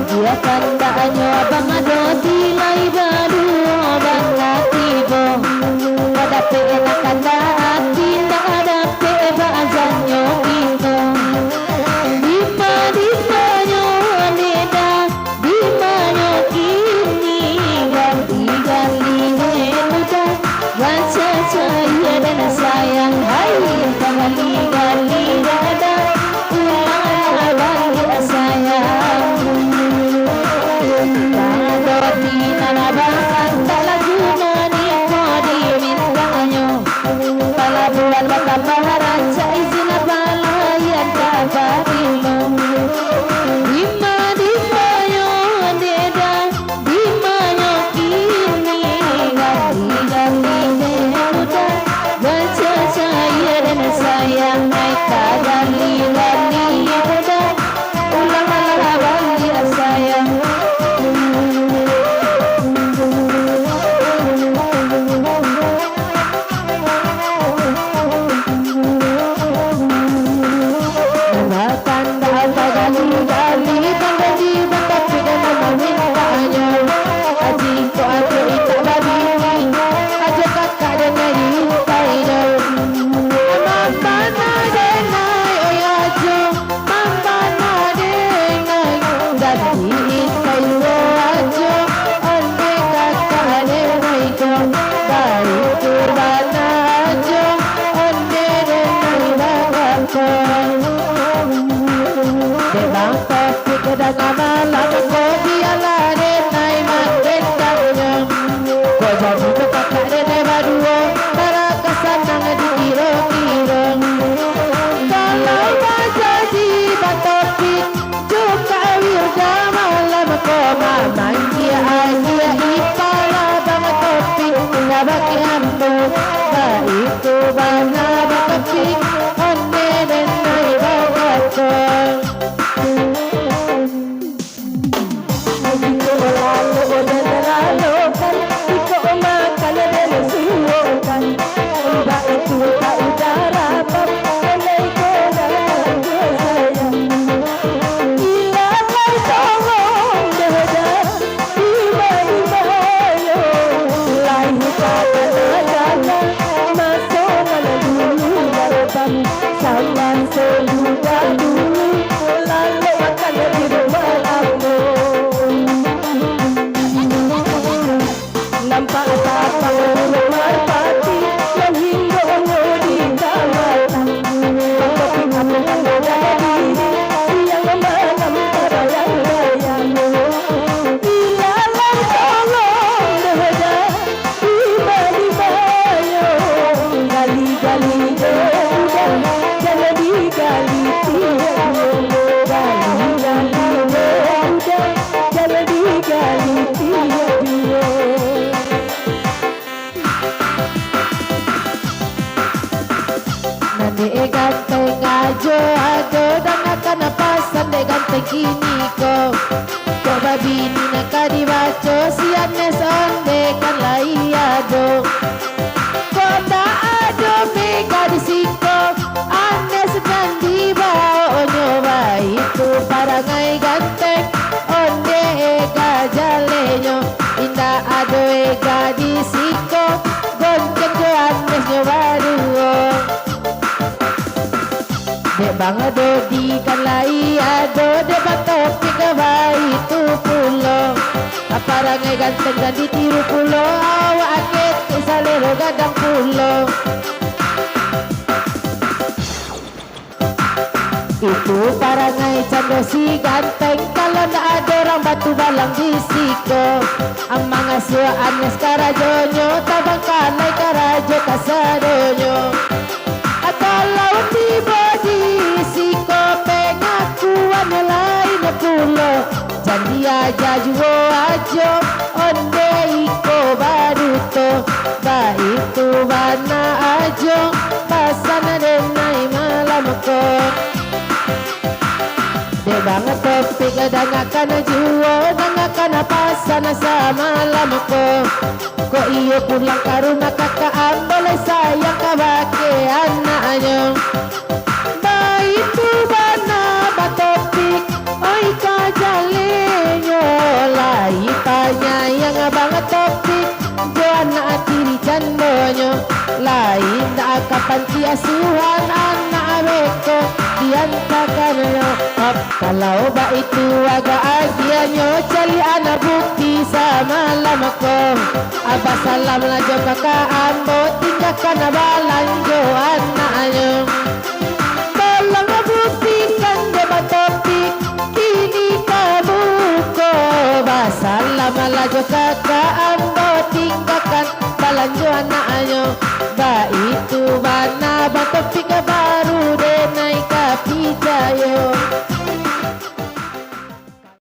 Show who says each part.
Speaker 1: Dia tandanya abang ada silai baru abang latibo. Pada pena kanda hati tak ada peba azanyo itu. Di manyo leda, di manyo kini ganti gali muda. Baca saya dan sayang hai gali dada. Ulang abang sayang. Palabuan mata baharan sa izin na balayan kabarilo. Di manyo deda, di manyo kini gali muda. Baca saya dan sayang ay kagali muda. Ulang abang dia sayang. Kini ko coba bini naka dibaco siapnya sonde kan laiado kota ado mega disiko anes dan dibao nyoba itu parangai ganteng onde ega jaleño indah ado ega disiko gonceng jo anes nyoba duo de bang ado di kan laiado de batopi kawai itu pulo aparangai ganteng dan ditiru pulo awak akit isalero gadang pulo itu parangai cando si ganteng kalau ndak ada orang batu balang di siko amang asua anes karajonyo tabang kanai karajo kasadonyo kalau tiba di siko pengakuan lain pulo jadi aja juo ajo onde iko baruto baik tu bana ajo pasana denai malam ko de banget topik dangakan juo dangakan pasana sama malam ko iyo pulang karuna kakak amboleh sayang kabake anaknya baik tu bana batopik oi na topik Joan na atiri candonyo Lain na kapanti asuhan anak abeko Diantakanyo kalau ba itu agak agianyo Cali anak bukti sama lama ko Aba salam la jo kakak ambo Tinggalkan abalan jo anaknya Tolong buktikan debat topik Kini kamu ko Ba salam la jo kakak